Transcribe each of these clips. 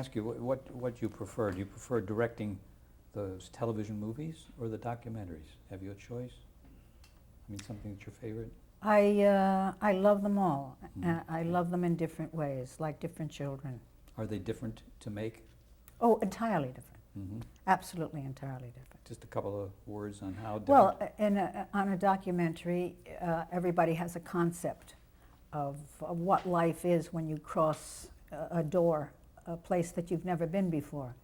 ask you what you prefer. Do you prefer directing those television movies or the documentaries? Have you a choice? I mean, something that's your favorite? I love them all. Mhm. I love them in different ways, like different children. Are they different to make? Oh, entirely different. Hmm. Absolutely entirely different. Just a couple of words on how different. Well, on a documentary, everybody has a concept of what life is when you cross a door, a place that you've never been before.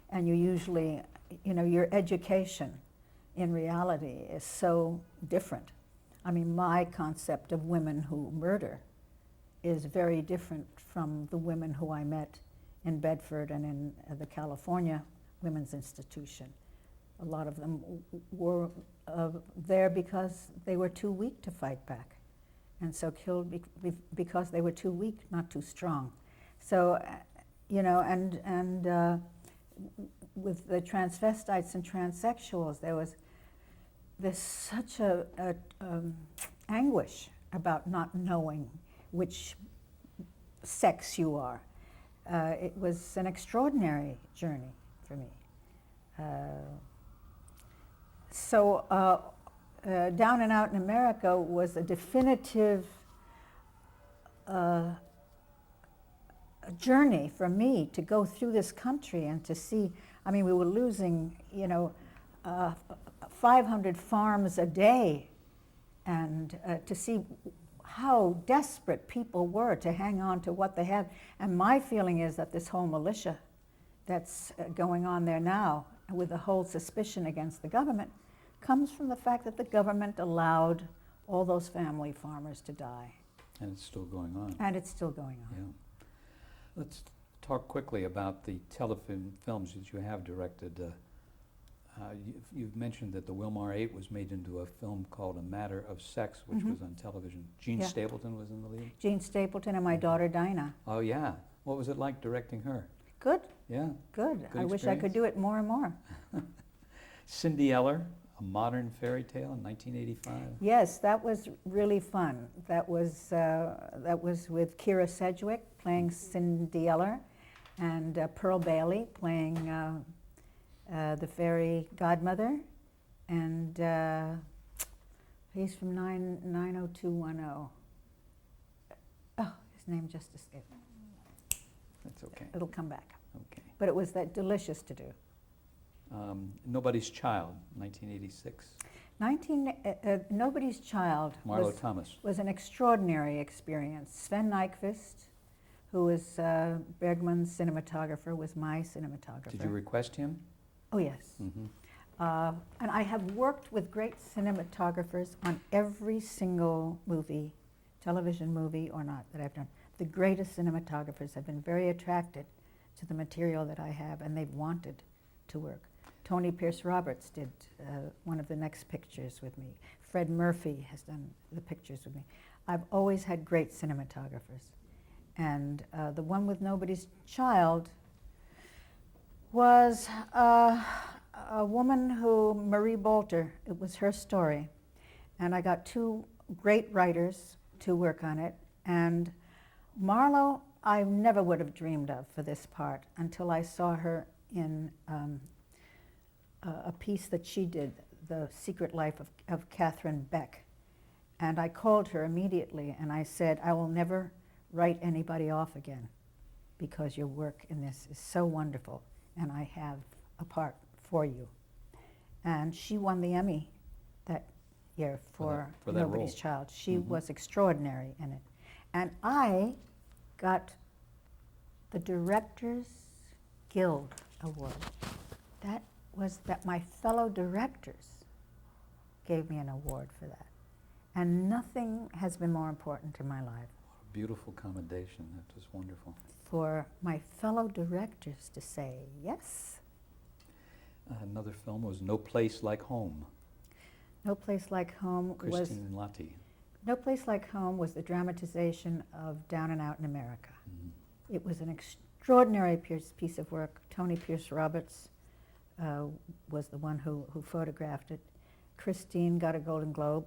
And you usually, your education in reality is so different. I mean, my concept of women who murder is very different from the women who I met in Bedford and in the California Women's Institution. A lot of them were there because they were too weak to fight back, and so killed because they were too weak, not too strong. So, with the transvestites and transsexuals, there's such a anguish about not knowing which sex you are. It was an extraordinary journey for me. Down and Out in America was a definitive journey for me to go through this country and to see. I mean, we were losing, 500 farms a day, and to see how desperate people were to hang on to what they had. And my feeling is that this whole militia that's going on there now, with the whole suspicion against the government, comes from the fact that the government allowed all those family farmers to die. And it's still going on. And it's still going on. Yeah. Let's talk quickly about the telefilm films that you have directed. You've mentioned that the Wilmar 8 was made into a film called A Matter of Sex, which was on television. Gene Yeah. Stapleton was in the lead? Gene Stapleton and my daughter Dinah. Oh, yeah. What was it like directing her? Good, Yeah. good. Good I wish I could experience? do it more and more. Cindy Eller, A Modern Fairy Tale in 1985. Yes, that was really fun. That was with Kira Sedgwick playing Cindy Eller, and Pearl Bailey playing the fairy godmother, and he's from 90210. Oh, his name just escaped me. That's okay. It'll come back. Okay. But it was that delicious to do. Nobody's Child, 1986. Nobody's Child Marlo Thomas. was an extraordinary experience. Sven Nykvist, who was Bergman's cinematographer, was my cinematographer. Did you request him? Oh, yes. Mm-hmm. And I have worked with great cinematographers on every single movie, television movie or not, that I've done. The greatest cinematographers have been very attracted to the material that I have, and they've wanted to work. Tony Pierce Roberts did one of the next pictures with me. Fred Murphy has done the pictures with me. I've always had great cinematographers. And the one with Nobody's Child was a woman who, Marie Bolter, it was her story. And I got two great writers to work on it. And Marlo, I never would have dreamed of for this part until I saw her in a piece that she did, The Secret Life of Catherine Beck. And I called her immediately and I said, I will never write anybody off again because your work in this is so wonderful and I have a part for you. And she won the Emmy that year for that Nobody's role. Child. She Mhm. was extraordinary in it. And I got the Directors Guild Award. That my fellow directors gave me an award for that. And nothing has been more important in my life. Beautiful commendation. That was wonderful. For my fellow directors to say, yes. Another film was No Place Like Home. No Place Like Home Christine Lottie. No Place Like Home was the dramatization of Down and Out in America. Mhm. It was an extraordinary piece of work. Tony Pierce Roberts was the one who photographed it. Christine got a Golden Globe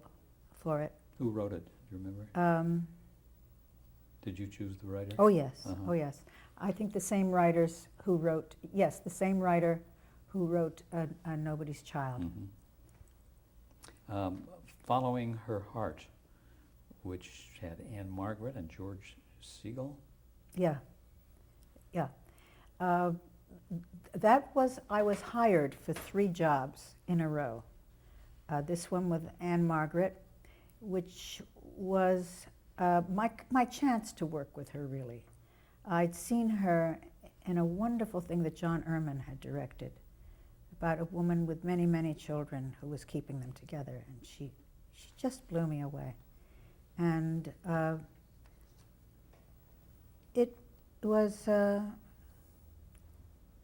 for it. Who wrote it? Do you remember? Did you choose the writer? Oh yes, Uh-huh. oh yes. I think the same writers who wrote, yes, the same writer who wrote a Nobody's Child. Following Her Heart, which had Anne Margaret and George Segal. Yeah, yeah. I was hired for 3 jobs in a row. This one with Anne Margaret, which was my chance to work with her, really. I'd seen her in a wonderful thing that John Erman had directed about a woman with many, many children who was keeping them together, and she just blew me away. And it was,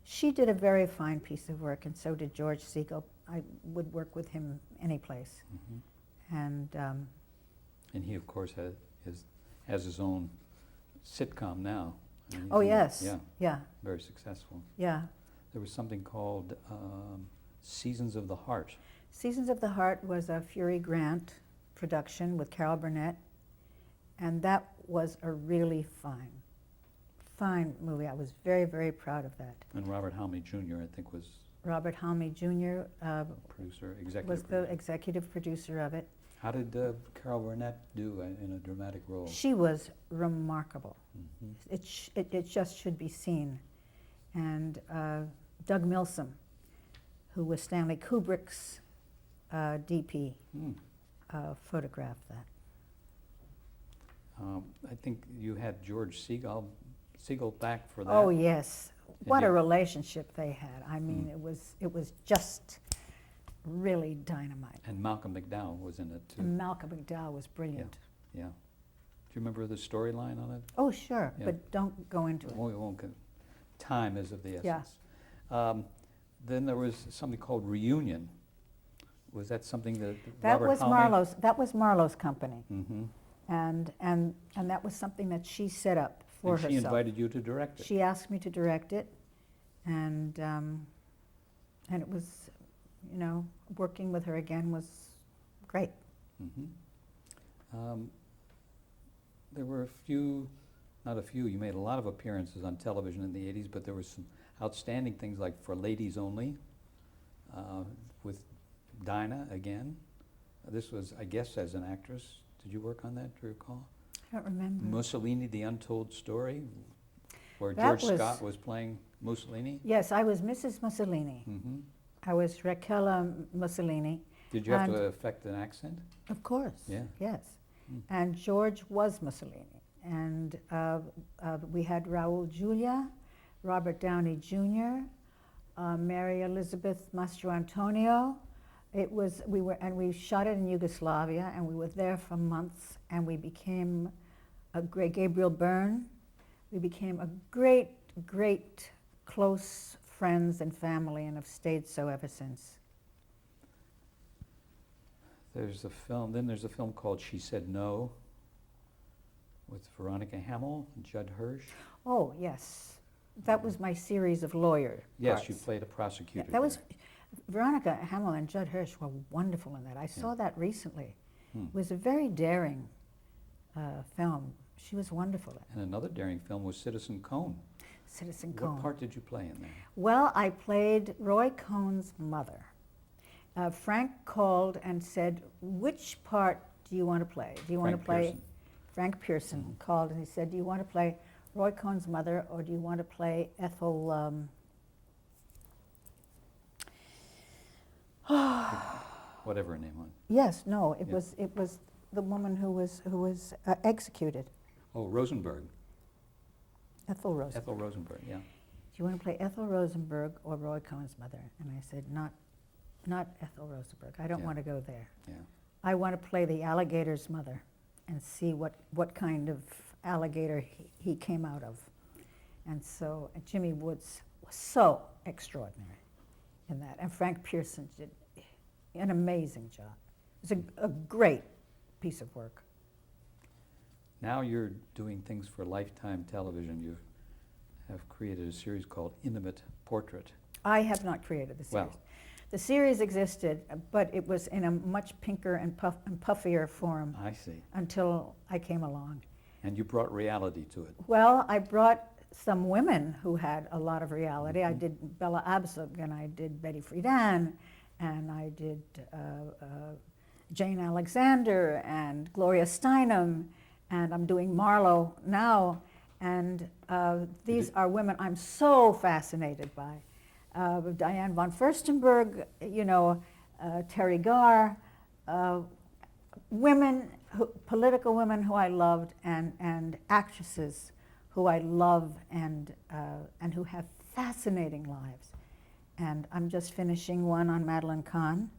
she did a very fine piece of work, and so did George Segal. I would work with him any place. And he, of course, has his own sitcom now. I mean, oh, yes. Yeah, Yeah. very successful. Yeah. There was something called Seasons of the Heart. Seasons of the Heart was a Fury Grant production with Carol Burnett, and that was a really fine movie. I was very, very proud of that. And Robert Halmy Jr., I think, was Robert Halmy Jr. producer, executive was the producer. executive producer of it. How did Carol Burnett do in a dramatic role? She was remarkable. It just should be seen. And Doug Milsom, who was Stanley Kubrick's DP, photographed that. I think you had George Segal back for that. Oh yes, what you- a relationship they had. I mean, it was just really dynamite. And Malcolm McDowell was in it too. And Malcolm McDowell was brilliant. Yeah. Do you remember the storyline on it? Oh sure, Yeah. but don't go into it. We won't. Time is of the Yeah. essence. Then there was something called Reunion. Was that something that That Robert was Halmy? Marlowe's. That was Marlowe's company, Mm-hmm. and that was something that she set up for And she herself. invited you to direct it. She asked me to direct it, and it was, working with her again was great. There were a few, not a few, you made a lot of appearances on television in the 80s, but there were some outstanding things like For Ladies Only, with Dinah again. This was, I guess, as an actress. Did you work on that, do you recall? I don't remember. Mussolini, The Untold Story, where That George was- Scott was playing Mussolini. Yes, I was Mrs. Mussolini. Hmm. I was Raquel Mussolini. Did you have And- to affect an accent? Of course. Yeah. Yes. Mm. And George was Mussolini. And we had Raul Julia, Robert Downey Jr., Mary Elizabeth Mastro Antonio. We shot it in Yugoslavia, and we were there for months, and we became a great, Gabriel Byrne. We became a great, great close friends and family, and have stayed so ever since. There's a film called She Said No, with Veronica Hamill and Judd Hirsch. Oh, yes. That was my series of lawyer Yes, parts. you played a Yeah, prosecutor. that was, there. Veronica Hamill and Judd Hirsch were wonderful in that. I saw that recently. Hmm. It was a very daring film. She was wonderful in it. And another daring film was Citizen Cone. Citizen What Cone. part did you play in there? Well, I played Roy Cohn's mother. Frank called and said, which part do you want to play? Do you want to Frank play? Pearson. Frank Pearson called and he said, do you want to play Roy Cohn's mother, or do you want to play Ethel? Whatever her name was. Yes, no, it Yeah. was the woman who was executed, Oh, Rosenberg. Ethel Rosenberg. Ethel Rosenberg, yeah. Do you want to play Ethel Rosenberg or Roy Cohn's mother? And I said, not Ethel Rosenberg. I don't Yeah. want to go there. Yeah. I want to play the alligator's mother and see what kind of alligator he came out of. And so Jimmy Woods was so extraordinary in that. And Frank Pearson did an amazing job. It was a great piece of work. Now you're doing things for Lifetime Television. You have created a series called Intimate Portrait. I have not created the series. Well. The series existed, but it was in a much pinker and puffier form I see. until I came along. And you brought reality to it. Well, I brought some women who had a lot of reality. I did Bella Abzug, and I did Betty Friedan, and I did Jane Alexander and Gloria Steinem, and I'm doing Marlowe now. And these are women I'm so fascinated by. Diane von Furstenberg, Terry Garr, political women who I loved, and actresses who I love and who have fascinating lives. And I'm just finishing one on Madeline Kahn,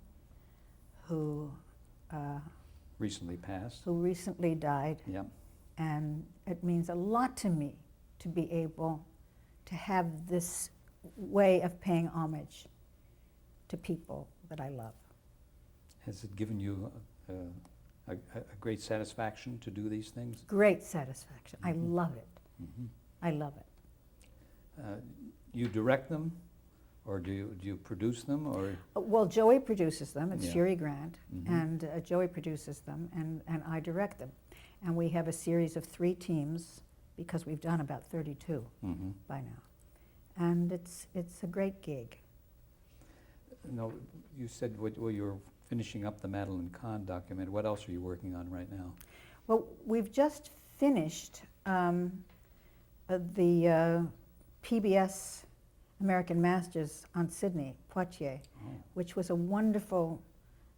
who Recently passed. recently died. Yeah. And it means a lot to me to be able to have this way of paying homage to people that I love. Has it given you a great satisfaction to do these things? Great satisfaction. I Mhm. love it. Mhm. I love it. You direct them, or do you produce them, or? Well, Joey produces them. It's Yeah. Fury Grant, Mhm. and Joey produces them, and I direct them. And we have a series of 3 teams because we've done about 32 Mhm. by now, and it's a great gig. No, you said you're finishing up the Madeline Kahn document. What else are you working on right now? Well, we've just finished the PBS American Masters on Sydney, Poitiers, Oh. which was a wonderful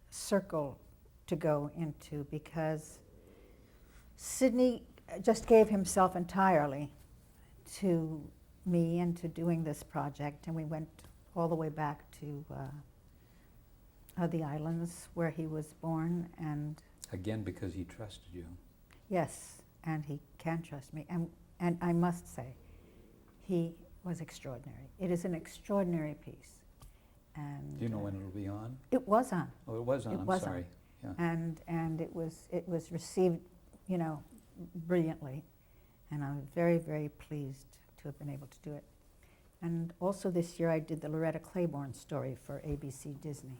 circle to go into because Sydney just gave himself entirely to me and to doing this project, and we went all the way back to the islands where he was born, and Again, because he trusted you. yes, and he can trust me, and I must say, he was extraordinary. It is an extraordinary piece, and Do you know when it'll be on? it was on. Oh, it was on, It I'm was on. sorry. Yeah. And it was received, brilliantly, and I'm very, very pleased to have been able to do it. And also this year I did the Loretta Claiborne story for ABC Disney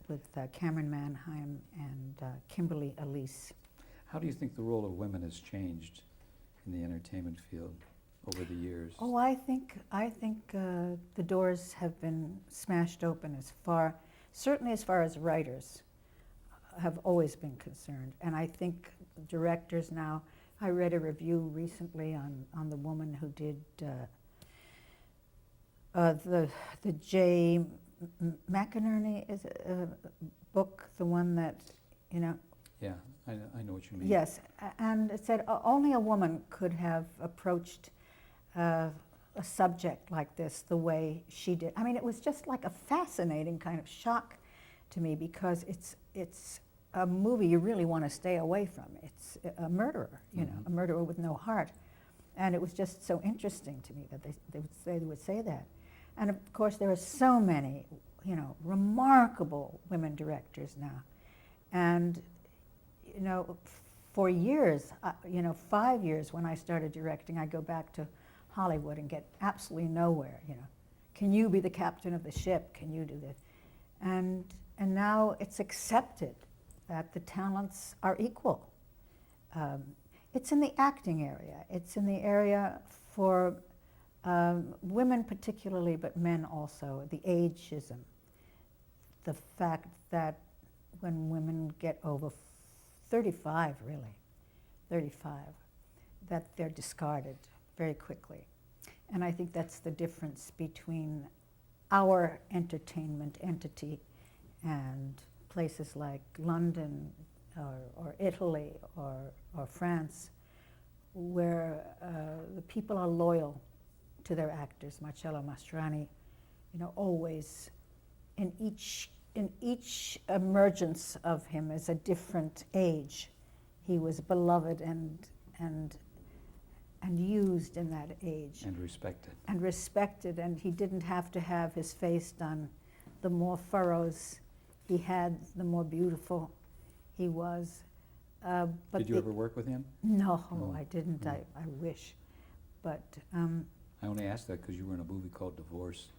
with Cameron Manheim and Kimberly Elise. How do you think the role of women has changed in the entertainment field over the years? Oh, I think the doors have been smashed open certainly as far as writers have always been concerned. And I think directors now, I read a review recently on the woman who did the Jay McInerney book, the one that, Yeah, I know what you mean. Yes, and it said only a woman could have approached a subject like this the way she did. I mean, it was just like a fascinating kind of shock to me because it's a movie you really want to stay away from. It's a murderer, Mhm. a murderer with no heart. And it was just so interesting to me that they would say that. And of course, there are so many, remarkable women directors now. And, for years, 5 years when I started directing, I go back to Hollywood and get absolutely nowhere, Can you be the captain of the ship? Can you do this? And now it's accepted that the talents are equal. It's in the acting area. It's in the area for women particularly, but men also, the ageism. The fact that when women get over 35, that they're discarded very quickly. And I think that's the difference between our entertainment entity and places like London or Italy or France, where the people are loyal to their actors. Marcello Mastroianni, always in each emergence of him as a different age, he was beloved and used in that age. And respected. And respected, and he didn't have to have his face done. The more furrows he had, the more beautiful he was. But Did you ever work with him? No, No. I didn't. No. I wish. But I only asked that because you were in a movie called Divorce,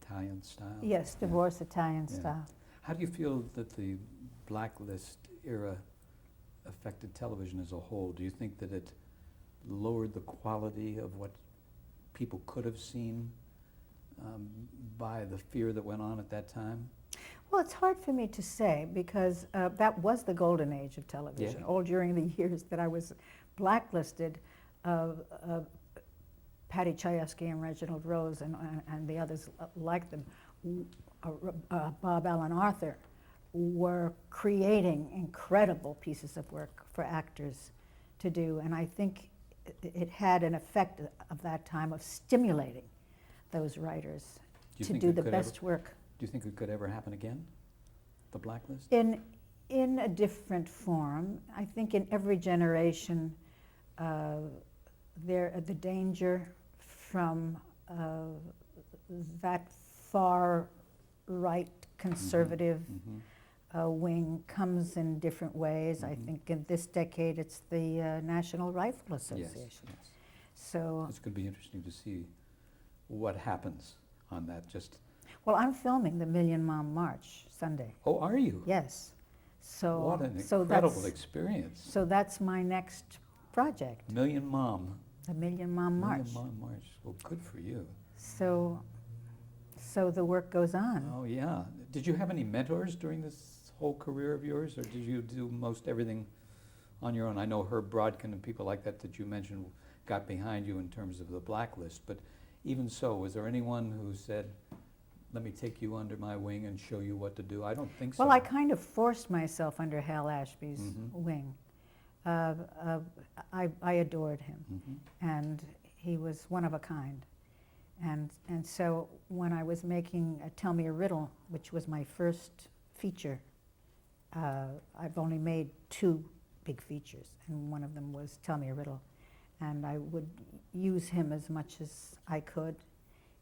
Italian Style. yes, Yeah. Divorce Italian Yeah. style. How do you feel that the blacklist era affected television as a whole? Do you think that it lowered the quality of what people could have seen by the fear that went on at that time? Well, it's hard for me to say because that was the golden age of television. Yeah. All during the years that I was blacklisted, Patty Chayefsky and Reginald Rose and the others like them, Bob Allen Arthur, were creating incredible pieces of work for actors to do. And I think it had an effect of that time of stimulating those writers to do the best work. Do you think it could ever happen again, the blacklist? In a different form. I think in every generation, the danger from that far right conservative wing comes in different ways. I think in this decade it's the National Rifle Association. Yes. So It's going to be interesting to see what happens on that. well, I'm filming the Million Mom March Sunday. Oh, are you? Yes. So What an so incredible that's experience. so that's my next project, Million Mom. the Million Mom March. Million Mom March. Well, good for you. So the work goes on. Oh, yeah. Did you have any mentors during this whole career of yours, or did you do most everything on your own? I know Herb Brodkin and people like that you mentioned got behind you in terms of the blacklist, but even so, was there anyone who said, let me take you under my wing and show you what to do? I don't think so. Well, I kind of forced myself under Hal Ashby's wing. I adored him, and he was one of a kind. And so when I was making Tell Me a Riddle, which was my first feature, I've only made 2 big features, and one of them was Tell Me a Riddle. And I would use him as much as I could.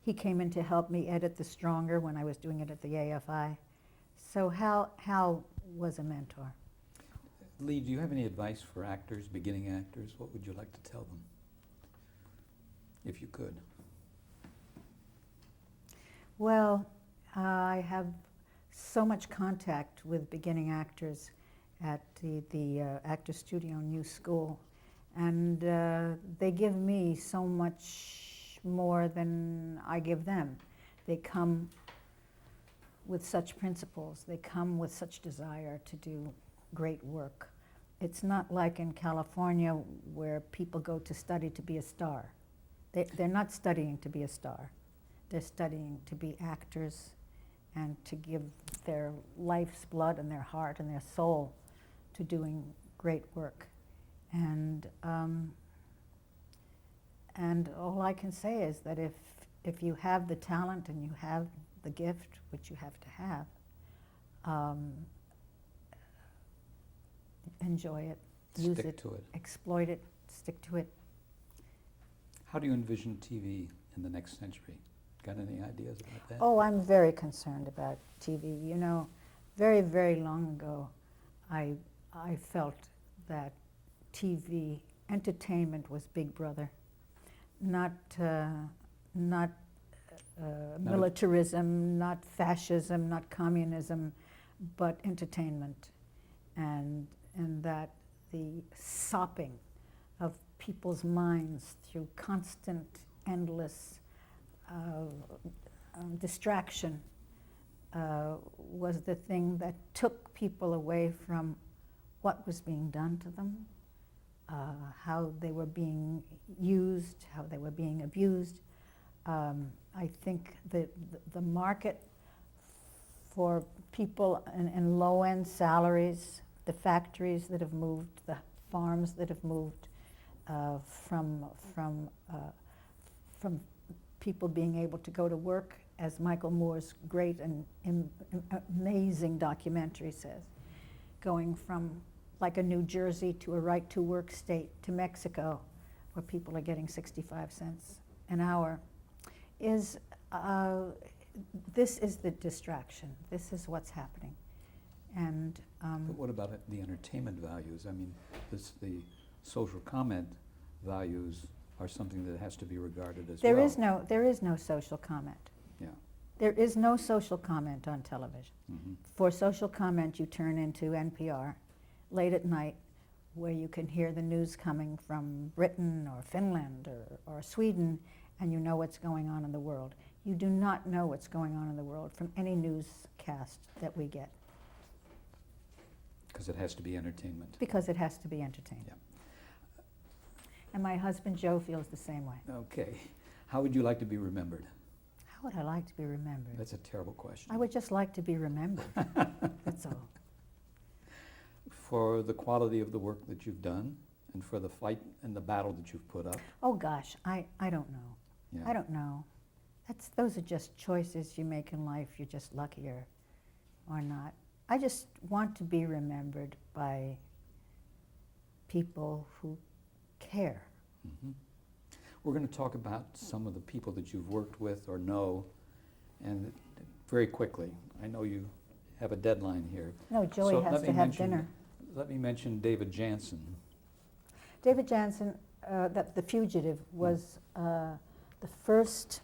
He came in to help me edit The Stronger when I was doing it at the AFI. So Hal was a mentor. Lee, do you have any advice for actors, beginning actors? What would you like to tell them, if you could? Well, I have so much contact with beginning actors at the Actors Studio New School, and they give me so much more than I give them. They come with such principles, they come with such desire to do great work. It's not like in California where people go to study to be a star. They're not studying to be a star. They're studying to be actors and to give their life's blood and their heart and their soul to doing great work. And all I can say is that if you have the talent and you have the gift, which you have to have, enjoy it, use Stick it, to it. exploit it, stick to it. How do you envision TV in the next century? Got any ideas about that? Oh, I'm very concerned about TV. You know, very, very long ago, I felt that TV entertainment was Big Brother, not militarism, not fascism, not communism, but entertainment, and that the sopping of people's minds through constant, endless distraction was the thing that took people away from what was being done to them, how they were being used, how they were being abused. I think that the market for people in low-end salaries, the factories that have moved, the farms that have moved from people being able to go to work, as Michael Moore's great and amazing documentary says, going from like a New Jersey to a right-to-work state to Mexico, where people are getting 65 cents an hour, is this is the distraction. This is what's happening. And But what about the entertainment values? I mean, the social comment values are something that has to be regarded as there well. there is no social comment. Yeah. There is no social comment on television. Mm-hmm. For social comment, you turn into NPR late at night where you can hear the news coming from Britain or Finland or Sweden, and you know what's going on in the world. You do not know what's going on in the world from any newscast that we get, Because it has to be entertainment. because it has to be entertaining. Yeah. And my husband Joe feels the same way. Okay. How would you like to be remembered? How would I like to be remembered? That's a terrible question. I would just like to be remembered. That's all. For the quality of the work that you've done, and for the fight and the battle that you've put up. Oh gosh, I don't know. Yeah. I don't know. Those are just choices you make in life. You're just luckier or not. I just want to be remembered by people who care. Mhm. We're going to talk about some of the people that you've worked with or know, and very quickly. I know you have a deadline here. No, Joey So has let to me have mention- dinner. Let me mention David Jansen. David Jansen, that The Fugitive, was the first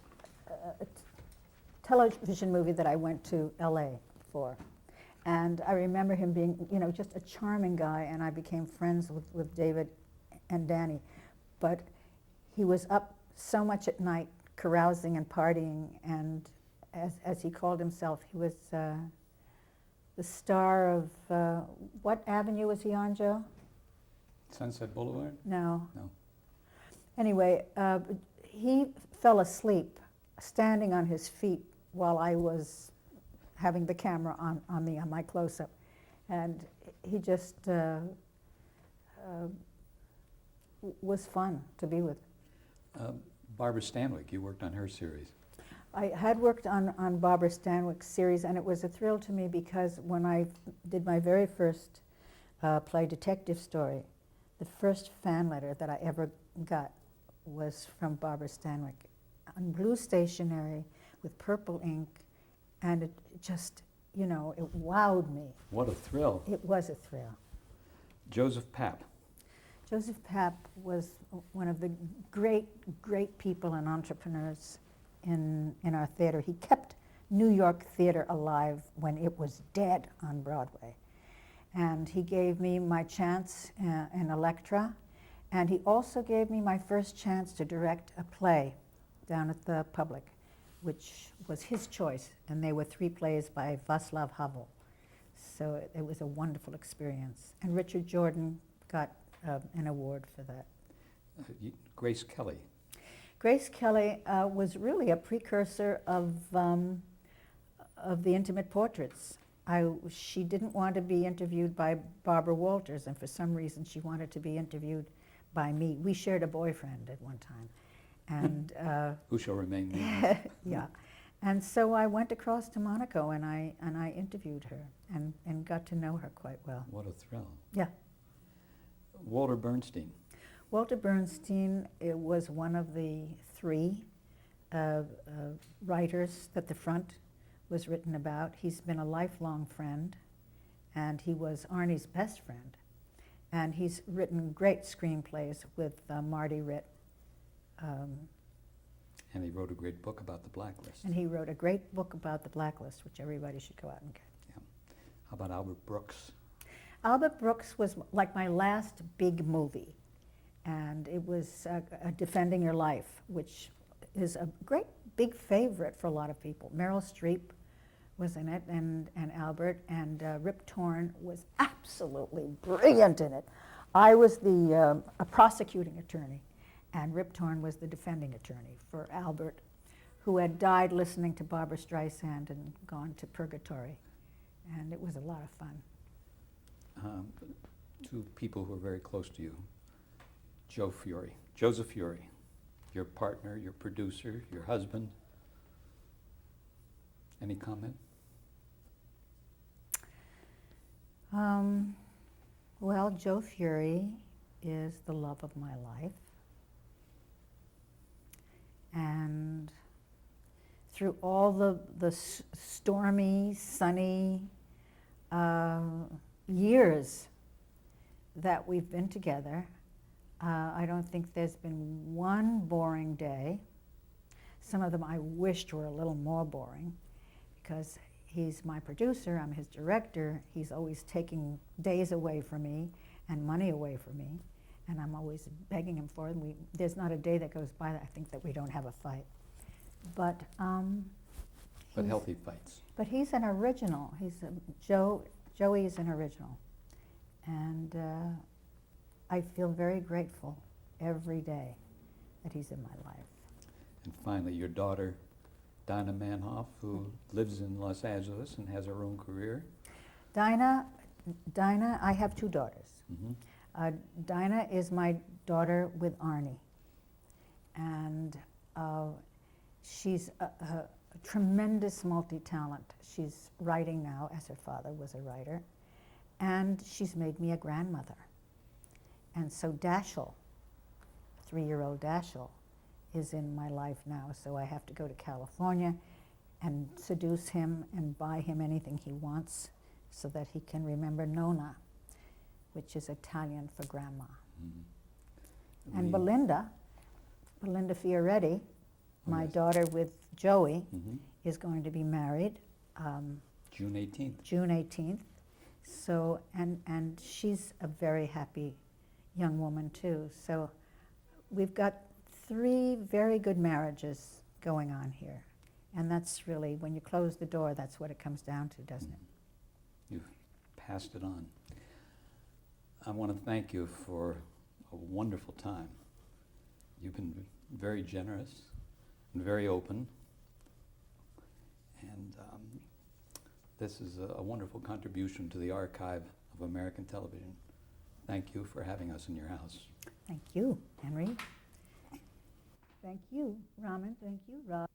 television movie that I went to LA for. And I remember him being, just a charming guy, and I became friends with David and Danny. But he was up so much at night, carousing and partying, and as he called himself, he was the star of, what avenue was he on, Joe? Sunset Boulevard? No. No. Anyway, he fell asleep standing on his feet while I was having the camera on me, on my close-up. And he just was fun to be with. Barbara Stanwyck, you worked on her series. I had worked on Barbara Stanwyck's series, and it was a thrill to me because when I did my very first play, Detective Story, the first fan letter that I ever got was from Barbara Stanwyck on blue stationery with purple ink, and it just, it wowed me. What a thrill. It was a thrill. Joseph Papp. Joseph Papp was one of the great, great people and entrepreneurs in our theater. He kept New York theater alive when it was dead on Broadway. And he gave me my chance in Elektra, and he also gave me my first chance to direct a play down at the Public, which was his choice, and they were 3 plays by Václav Havel. So it was a wonderful experience. And Richard Jordan got an award for that. Grace Kelly. Grace Kelly was really a precursor of the Intimate Portraits. She didn't want to be interviewed by Barbara Walters, and for some reason she wanted to be interviewed by me. We shared a boyfriend at one time. And Who shall remain nameless. yeah. And so I went across to Monaco and I interviewed her and got to know her quite well. What a thrill. Yeah. Walter Bernstein. Walter Bernstein was one of the 3 writers that The Front was written about. He's been a lifelong friend, and he was Arnie's best friend. And he's written great screenplays with Marty Ritt. And he wrote a great book about the Blacklist. And he wrote a great book about the Blacklist, which everybody should go out and get. Yeah. How about Albert Brooks? Albert Brooks was like my last big movie, and it was Defending Your Life, which is a great big favorite for a lot of people. Meryl Streep was in it, and Albert, and Rip Torn was absolutely brilliant in it. I was a prosecuting attorney, and Rip Torn was the defending attorney for Albert, who had died listening to Barbra Streisand and gone to purgatory, and it was a lot of fun. 2 people who are very close to you. Joseph Feury, your partner, your producer, your husband. Any comment? Well, Joe Feury is the love of my life. And through all the stormy, sunny years that we've been together, I don't think there's been one boring day. Some of them I wished were a little more boring, because he's my producer, I'm his director, he's always taking days away from me, and money away from me, and I'm always begging him for it. And there's not a day that goes by that I think that we don't have a fight. But But he's- healthy fights. But he's an original. Joey is an original, and I feel very grateful every day that he's in my life. And finally, your daughter, Dinah Manhoff, who lives in Los Angeles and has her own career. Dinah, I have two daughters. Mhm. Dinah is my daughter with Arnie, and she's a tremendous multi-talent. She's writing now, as her father was a writer, and she's made me a grandmother. And so Dashiell, 3-year-old Dashiell, is in my life now, so I have to go to California and seduce him and buy him anything he wants so that he can remember Nonna, which is Italian for grandma. Mhm. And We- Belinda Fioretti, Oh, my yes. daughter with Joey, Mhm. is going to be married June 18th. June 18th. So, and she's a very happy young woman too. So we've got 3 very good marriages going on here. And that's really, when you close the door, that's what it comes down to, doesn't it? You've passed it on. I want to thank you for a wonderful time. You've been very generous and very open. And this is a wonderful contribution to the archive of American television. Thank you for having us in your house. Thank you, Henry. Thank you, Raman. Thank you, Rob.